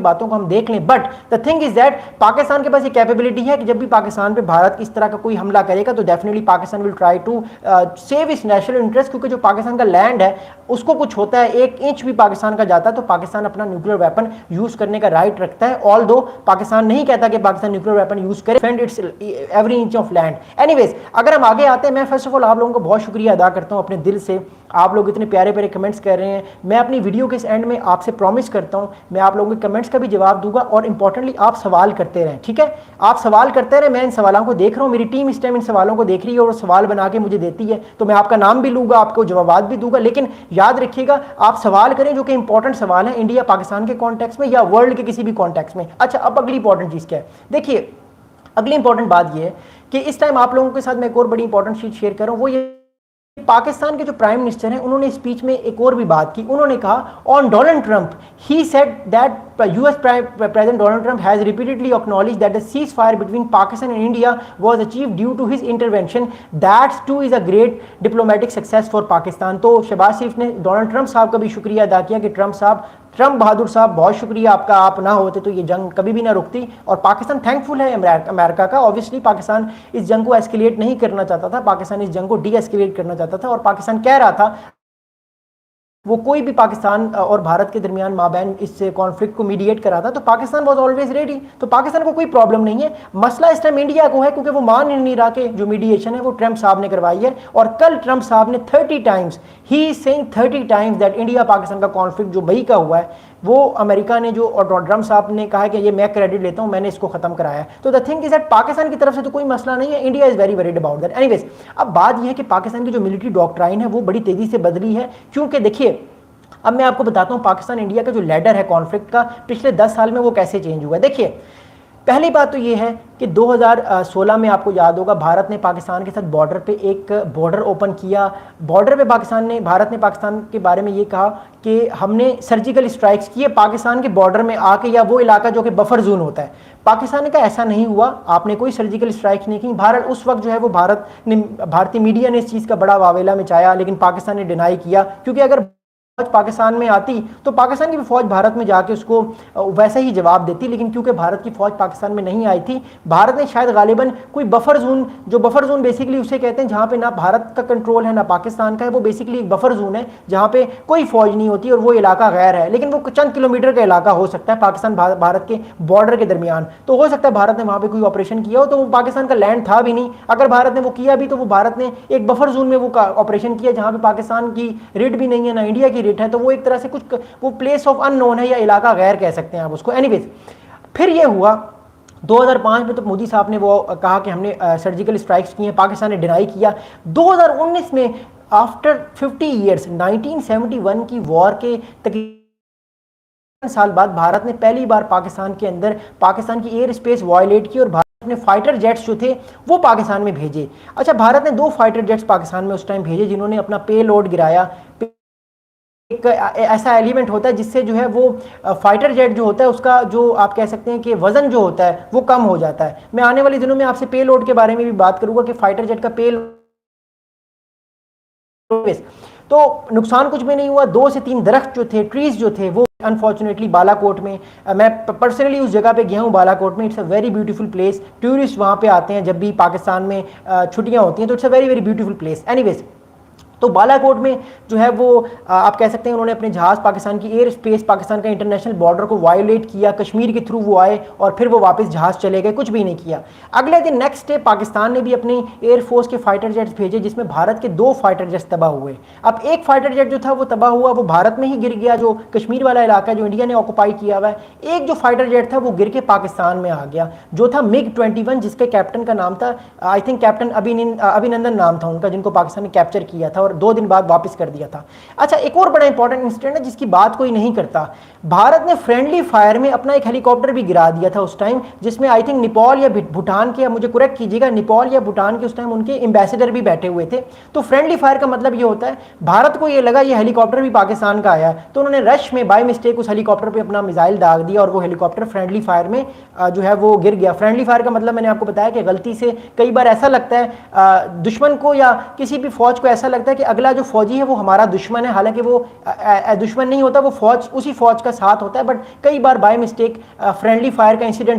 बातों को हम देख लें, but the thing is that Pakistan के पास ये कैपेबिलिटी है कि जब भी पाकिस्तान पे भारत इस तरह का कोई हमला करेगा तो definitely Pakistan will try to save its national interest, क्योंकि जो पाकिस्तान का लैंड है उसको कुछ होता है, 1 इंच भी पाकिस्तान का जाता है तो पाकिस्तान अपना न्यूक्लियर वेपन यूज करने का राइट रखता है। ऑल दो पाकिस्तान नहीं कहता कि पाकिस्तान न्यूक्लियर वेपन यूज करे, defend it's every inch of land. Anyways, अगर हम आगे आते हैं, मैं फर्स्ट ऑफ ऑल आप लोगों को बहुत शुक्रिया अदा करता हूं अपने दिल से, आप लोग इतने प्यारे प्यारे कमेंट्स कर रहे हैं। मैं अपनी वीडियो के इस एंड में आपसे प्रॉमिस करता हूं मैं आप लोगों के कमेंट्स का भी जवाब दूंगा, और इंपॉर्टेंटली आप सवाल करते रहें, ठीक है? आप सवाल करते रहें, मैं इन सवालों को देख रहा हूं, मेरी टीम इस टाइम इन सवालों को देख रही है और सवाल बना के मुझे देती है, तो मैं आपका नाम भी लूंगा, आपको जवाब भी दूंगा। लेकिन याद रखिएगा, आप सवाल करें जो कि इंपॉर्टेंट सवाल है इंडिया पाकिस्तान के कॉन्टेक्स्ट में या वर्ल्ड के किसी भी कॉन्टेक्स्ट में। अच्छा, अब अगली इंपॉर्टेंट चीज़ क्या है? देखिए, अगली इंपॉर्टेंट बात यह है कि इस टाइम आप लोगों के साथ मैं एक और बड़ी इंपॉर्टेंट चीज़ शेयर कर रहा हूँ, वो ये पाकिस्तान के जो प्राइम मिनिस्टर हैं उन्होंने स्पीच में एक और भी बात की। उन्होंने कहा on Donald Trump, he said that US president Donald Trump has repeatedly acknowledged that the ceasefire between Pakistan and India was achieved due to his intervention, that too is a great diplomatic success for Pakistan. तो शहबाज शरीफ ने Donald Trump साहब का भी शुक्रिया अदा किया कि Trump बहादुर साहब, बहुत शुक्रिया आपका, आप ना होते तो ये जंग कभी भी ना रुकती। और पाकिस्तान थैंकफुल है अमेरिका का। ऑब्वियसली पाकिस्तान इस जंग को एस्केलेट नहीं करना चाहता था, पाकिस्तान इस जंग को डी एस्केलेट करना चाहता था, और पाकिस्तान कह रहा था वो कोई भी पाकिस्तान और भारत के दरमियान माबैन इस कॉन्फ्लिक्ट को मीडिएट करा था, तो पाकिस्तान वाज ऑलवेज रेडी, तो पाकिस्तान को कोई प्रॉब्लम नहीं है। मसला इस टाइम इंडिया को है, क्योंकि वो मान नहीं रहा कि जो मीडिएशन है वो ट्रंप साहब ने करवाई है। और कल ट्रंप साहब ने 30 times, he is saying 30 times that India Pakistan का कॉन्फ्लिक्ट जो मई का हुआ है वो अमेरिका ने जो, और ट्रंप साहब ने कहा कि ये मैं क्रेडिट लेता हूं, मैंने इसको खत्म कराया। तो the thing is that Pakistan की तरफ से तो कोई मसला नहीं है, India is very worried about that. Anyways, अब बात यह है कि पाकिस्तान की जो मिलिट्री डॉक्ट्राइन है वो बड़ी तेजी से बदली है, क्योंकि देखिए अब मैं आपको बताता हूं पाकिस्तान इंडिया का जो लैडर है कॉन्फ्लिक्ट का पिछले 10 साल में वो कैसे चेंज हुआ है। देखिए, पहली बात तो ये है कि 2016 में आपको याद होगा भारत ने पाकिस्तान के साथ बॉर्डर पे एक बॉर्डर ओपन किया। बॉर्डर पे भारत ने पाकिस्तान के बारे में ये कहा कि हमने सर्जिकल स्ट्राइक्स किए पाकिस्तान के बॉर्डर में आके, या वो इलाका जो कि बफर जोन होता है। पाकिस्तान का ऐसा नहीं हुआ, आपने कोई सर्जिकल स्ट्राइक्स नहीं की। भारत उस वक्त जो है वो भारतीय मीडिया ने इस चीज़ का बड़ा वावेला मचाया, लेकिन पाकिस्तान ने डिनाई किया, क्योंकि अगर पाकिस्तान में आती तो पाकिस्तान की भी फौज भारत में जाके उसको वैसा ही जवाब देती, लेकिन क्योंकि भारत की फौज पाकिस्तान में नहीं आई थी, भारत ने शायद गालिबन कोई बफर जोन, जो बफर जोन बेसिकली उसे कहते हैं जहां पे ना भारत का कंट्रोल है ना पाकिस्तान का है, वो बेसिकली एक बफर जोन है जहां पे कोई फौज नहीं होती और वो इलाका गैर है, लेकिन वो चंद किलोमीटर का इलाका हो सकता है पाकिस्तान भारत के बॉर्डर के दरमियान। तो हो सकता है भारत ने वहां पर कोई ऑपरेशन किया हो, तो वो पाकिस्तान का लैंड था भी नहीं। अगर भारत ने वो किया भी तो वो भारत ने एक बफर जोन में वो ऑपरेशन किया जहां पे पाकिस्तान की रेट भी नहीं है ना इंडिया की रेट है, तो वो एक तरह से कुछ वो प्लेस ऑफ अननोन है या इलाका गैर कह सकते हैं आप उसको। एनीवेज, फिर ये हुआ 2005 में तो मोदी साहब ने वो कहा कि हमने सर्जिकल स्ट्राइक्स की हैं, पाकिस्तान ने डिनाई किया। 2019 में आफ्टर 50 ईयर्स 1971 की वॉर के तकरीबन साल बाद भारत ने पहली बार पाकिस्तान के अंदर पाकिस्तान की एयर स्पेस वायलेट की और अपने फाइटर जेट्स जो थे वो पाकिस्तान में भेजे। अच्छा, भारत ने 2 फाइटर जेट्स पाकिस्तान में उस टाइम भेजे जिन्होंने अपना पे लोड गिराया। एक ऐसा एलिमेंट होता है जिससे जो है वो फाइटर जेट जो होता है उसका जो आप कह सकते हैं कि वजन जो होता है वो कम हो जाता है। मैं आने वाले दिनों में आपसे पे लोड के बारे में भी बात करूंगा कि फाइटर जेट का पे लोड, तो नुकसान कुछ भी नहीं हुआ। 2 से 3 दरख्त जो थे, ट्रीज जो थे, वो अनफॉर्चुनेटली बालाकोट में, मैं पर्सनली उस जगह पे गया हूँ बालाकोट में, it's a very beautiful place. Tourist वहाँ पे आते हैं जब भी पाकिस्तान में छुट्टियाँ होती हैं, तो it's a very very beautiful place. Anyways, तो बालाकोट में जो है वो आप कह सकते हैं उन्होंने अपने जहाज़, पाकिस्तान की एयर स्पेस, पाकिस्तान का इंटरनेशनल बॉर्डर को वायोलेट किया, कश्मीर के थ्रू वो आए और फिर वो वापस जहाज़ चले गए, कुछ भी नहीं किया। अगले दिन नेक्स्ट डे पाकिस्तान ने भी अपनी एयरफोर्स के फाइटर जेट्स भेजे जिसमें भारत के 2 फाइटर जेट्स तबाह हुए। अब एक फाइटर जेट जो था वो तबाह हुआ, वो भारत में ही गिर गया, जो कश्मीर वाला इलाका जो इंडिया ने ऑक्यूपाई किया हुआ है। एक जो फाइटर जेट था वो गिर के पाकिस्तान में आ गया, जो था MiG-21, जिसके कैप्टन का नाम था आई थिंक कैप्टन अभिनंदन नाम था उनका, जिनको पाकिस्तान ने कैप्चर किया था और 2 दिन बाद वापस कर दिया था। अच्छा, एक और बड़ा इंपॉर्टेंट इंसिडेंट है जिसकी बात कोई नहीं करता। भारत ने फ्रेंडली फायर में अपना एक हेलीकॉप्टर भी गिरा दिया था उस टाइम, जिसमें आई थिंक नेपाल या भूटान के, मुझे करेक्ट कीजिएगा, नेपाल या भूटान के उस टाइम उनके एम्बेसडर भी बैठे हुए थे। तो फ्रेंडली फायर का मतलब ये होता है भारत को ये लगा ये हेलीकॉप्टर भी पाकिस्तान का आया, तो उन्होंने रश में बाय मिस्टेक उस हेलीकॉप्टर पर अपना मिसाइल दाग दिया और वो हेलीकॉप्टर फ्रेंडली फायर में जो है वो गिर गया। फ्रेंडली फायर का मतलब मैंने आपको बताया कि गलती से कई बार ऐसा लगता है दुश्मन को या किसी भी फौज को ऐसा लगता है कि अगला जो फौजी है वो हमारा दुश्मन है, हालांकि वो दुश्मन नहीं होता, वो फौज उसी फौज का साथ होता है, बट कई बार बाय मिस्टेक फ्रेंडली फायर का इंसिडेंट